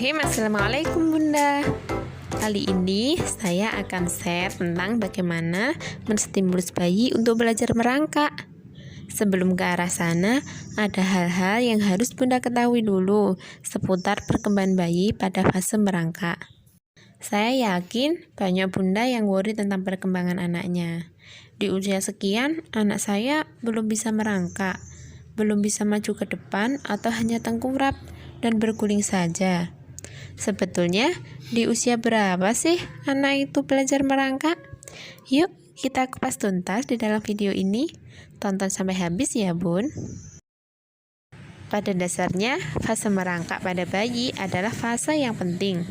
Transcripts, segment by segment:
Bismillahirrahmanirrahim. Assalamualaikum Bunda. Kali ini saya akan share tentang bagaimana menstimulus bayi untuk belajar merangkak. Sebelum ke arah sana, ada hal-hal yang harus Bunda ketahui dulu seputar perkembangan bayi pada fase merangkak. Saya yakin banyak Bunda yang worry tentang perkembangan anaknya. Di usia sekian, anak saya belum bisa merangkak, belum bisa maju ke depan atau hanya tengkurap dan berguling saja. Sebetulnya di usia berapa sih anak itu belajar merangkak? Yuk kita kupas tuntas di dalam video ini. Tonton sampai habis ya Bun. Pada dasarnya, fase merangkak pada bayi adalah fase yang penting.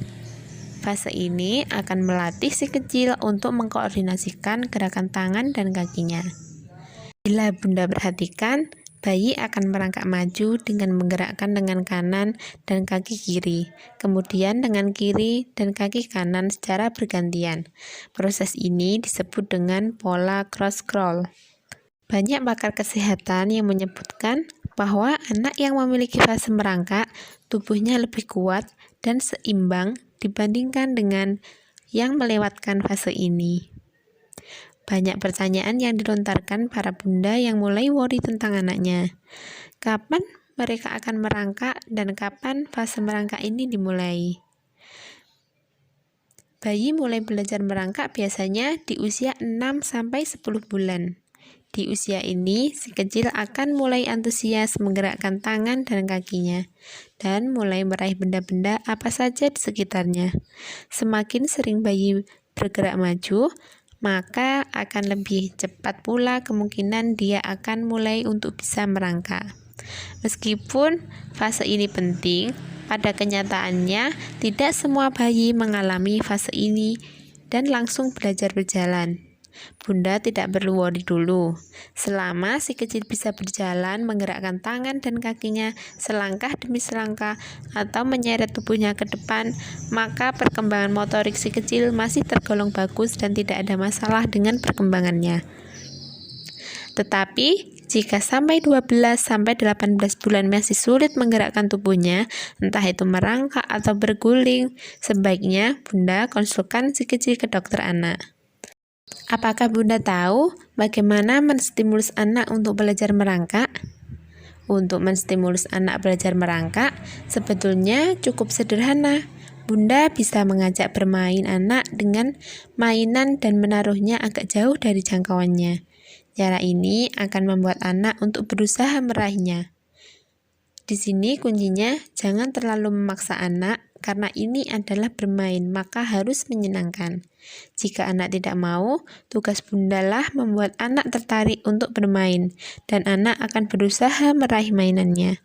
Fase ini akan melatih si kecil untuk mengkoordinasikan gerakan tangan dan kakinya. Bila Bunda perhatikan, bayi akan merangkak maju dengan menggerakkan tangan kanan dan kaki kiri, kemudian tangan kiri dan kaki kanan secara bergantian. Proses ini disebut dengan pola cross crawl. Banyak pakar kesehatan yang menyebutkan bahwa anak yang memiliki fase merangkak, tubuhnya lebih kuat dan seimbang dibandingkan dengan yang melewatkan fase ini. Banyak pertanyaan yang dilontarkan para bunda yang mulai worry tentang anaknya. Kapan mereka akan merangkak dan kapan fase merangkak ini dimulai? Bayi mulai belajar merangkak biasanya di usia 6-10 bulan. Di usia ini, si kecil akan mulai antusias menggerakkan tangan dan kakinya, dan mulai meraih benda-benda apa saja di sekitarnya. Semakin sering bayi bergerak maju, maka akan lebih cepat pula kemungkinan dia akan mulai untuk bisa merangkak. Meskipun fase ini penting, pada kenyataannya tidak semua bayi mengalami fase ini dan langsung belajar berjalan. Bunda tidak perlu worry dulu. Selama si kecil bisa berjalan, menggerakkan tangan dan kakinya selangkah demi selangkah atau menyeret tubuhnya ke depan, maka perkembangan motorik si kecil masih tergolong bagus dan tidak ada masalah dengan perkembangannya. Tetapi jika sampai 12-18 bulan masih sulit menggerakkan tubuhnya, entah itu merangkak atau berguling, sebaiknya Bunda konsulkan si kecil ke dokter anak. Apakah Bunda tahu bagaimana menstimulus anak untuk belajar merangkak? Untuk menstimulus anak belajar merangkak, sebetulnya cukup sederhana. Bunda bisa mengajak bermain anak dengan mainan dan menaruhnya agak jauh dari jangkauannya. Cara ini akan membuat anak untuk berusaha meraihnya. Di sini kuncinya, jangan terlalu memaksa anak, karena ini adalah bermain, maka harus menyenangkan. Jika anak tidak mau, tugas Bundalah membuat anak tertarik untuk bermain, dan anak akan berusaha meraih mainannya.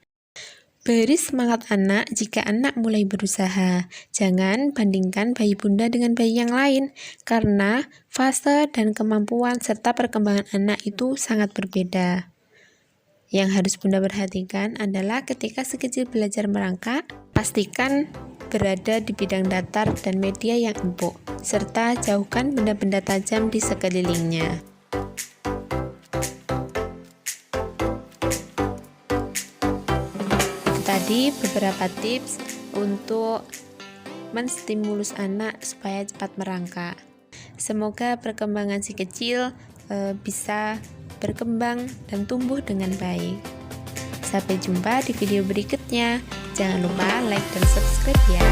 Beri semangat anak jika anak mulai berusaha. Jangan bandingkan bayi Bunda dengan bayi yang lain, karena fase dan kemampuan serta perkembangan anak itu sangat berbeda. Yang harus Bunda perhatikan adalah ketika si kecil belajar merangkak, pastikan berada di bidang datar dan media yang empuk, serta jauhkan benda-benda tajam di sekelilingnya. Tadi beberapa tips untuk menstimulus anak supaya cepat merangkak. Semoga perkembangan si kecil bisa berkembang dan tumbuh dengan baik. Sampai jumpa di video berikutnya. Jangan lupa like dan subscribe ya.